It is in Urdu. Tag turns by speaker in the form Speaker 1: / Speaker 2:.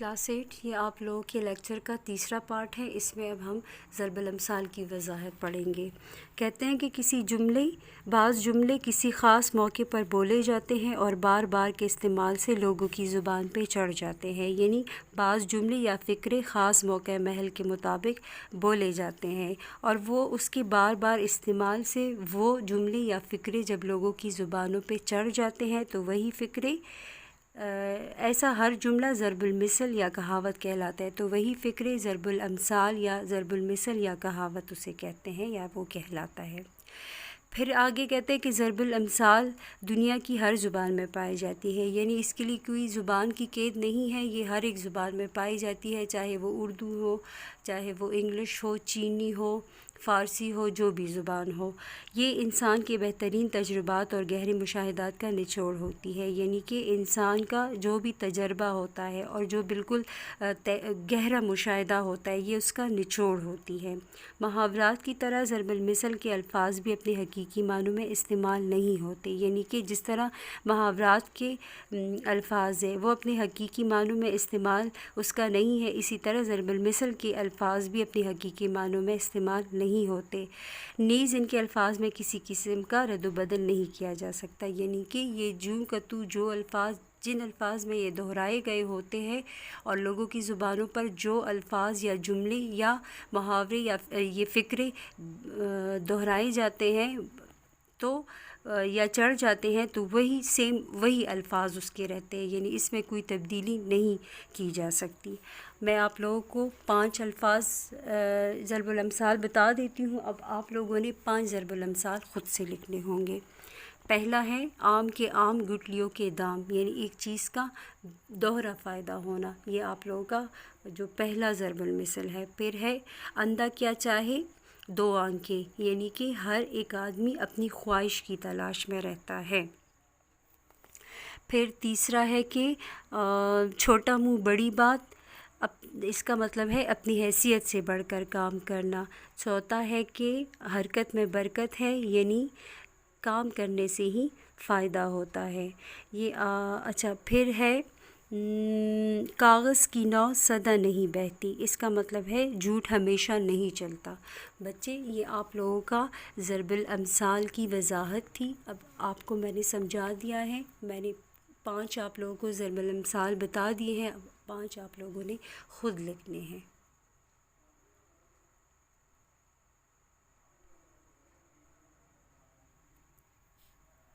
Speaker 1: کلاس 8 یہ آپ لوگوں کے لیکچر کا تیسرا پارٹ ہے۔ اس میں اب ہم ضرب الامثال کی وضاحت پڑھیں گے۔ کہتے ہیں کہ بعض جملے کسی خاص موقع پر بولے جاتے ہیں اور بار بار کے استعمال سے لوگوں کی زبان پہ چڑھ جاتے ہیں، یعنی بعض جملے یا فقرے خاص موقع محل کے مطابق بولے جاتے ہیں اور وہ اس کے بار بار استعمال سے وہ جملے یا فقرے جب لوگوں کی زبانوں پہ چڑھ جاتے ہیں تو وہی فقرے ایسا ہر جملہ ضرب المثل یا کہاوت کہلاتا ہے، تو وہی فقرے ضرب الامثال یا ضرب المثل یا کہاوت اسے کہتے ہیں یا وہ کہلاتا ہے۔ پھر آگے کہتے ہیں کہ ضرب الامثال دنیا کی ہر زبان میں پائی جاتی ہے، یعنی اس کے لیے کوئی زبان کی قید نہیں ہے، یہ ہر ایک زبان میں پائی جاتی ہے، چاہے وہ اردو ہو، چاہے وہ انگلش ہو، چینی ہو، فارسی ہو، جو بھی زبان ہو۔ یہ انسان کے بہترین تجربات اور گہرے مشاہدات کا نچوڑ ہوتی ہے، یعنی کہ انسان کا جو بھی تجربہ ہوتا ہے اور جو بالکل گہرا مشاہدہ ہوتا ہے یہ اس کا نچوڑ ہوتی ہے۔ محاورات کی طرح ضرب المثل کے الفاظ بھی اپنے حقیقی معنوں میں استعمال نہیں ہوتے، یعنی کہ جس طرح محاورات کے الفاظ ہیں وہ اپنے حقیقی معنوں میں استعمال اس کا نہیں ہے، اسی طرح ضرب المثل کے الفاظ بھی اپنے حقیقی معنوں میں استعمال نہیں ہوتے، نیز ان کے الفاظ میں کسی قسم کا رد و بدل نہیں کیا جا سکتا، یعنی کہ یہ جوں کا تو جو الفاظ جن الفاظ میں یہ دہرائے گئے ہوتے ہیں اور لوگوں کی زبانوں پر جو الفاظ یا جملے یا محاورے یا یہ فقرے دہرائے جاتے ہیں تو یا چڑھ جاتے ہیں تو وہی الفاظ اس کے رہتے ہیں، یعنی اس میں کوئی تبدیلی نہیں کی جا سکتی۔ میں آپ لوگوں کو 5 الفاظ ضرب الامثال بتا دیتی ہوں، اب آپ لوگوں نے 5 ضرب الامثال خود سے لکھنے ہوں گے۔ پہلا ہے آم کے آم گٹلیوں کے دام، یعنی ایک چیز کا دوہرا فائدہ ہونا، یہ آپ لوگوں کا جو پہلا ضرب المثل ہے۔ پھر ہے اندھا کیا چاہے 2 آنکھیں، یعنی کہ ہر ایک آدمی اپنی خواہش کی تلاش میں رہتا ہے۔ پھر تیسرا ہے کہ چھوٹا منہ بڑی بات، اس کا مطلب ہے اپنی حیثیت سے بڑھ کر کام کرنا۔ چوتھا ہے کہ حرکت میں برکت ہے، یعنی کام کرنے سے ہی فائدہ ہوتا ہے۔ اچھا پھر ہے کاغذ کی ناؤ سدا نہیں بہتی، اس کا مطلب ہے جھوٹ ہمیشہ نہیں چلتا۔ بچے یہ آپ لوگوں کا ضرب الامثال کی وضاحت تھی، اب آپ کو میں نے سمجھا دیا ہے، میں نے 5 آپ لوگوں کو ضرب الامثال بتا دیے ہیں، اب 5 آپ لوگوں نے خود لکھنے ہیں۔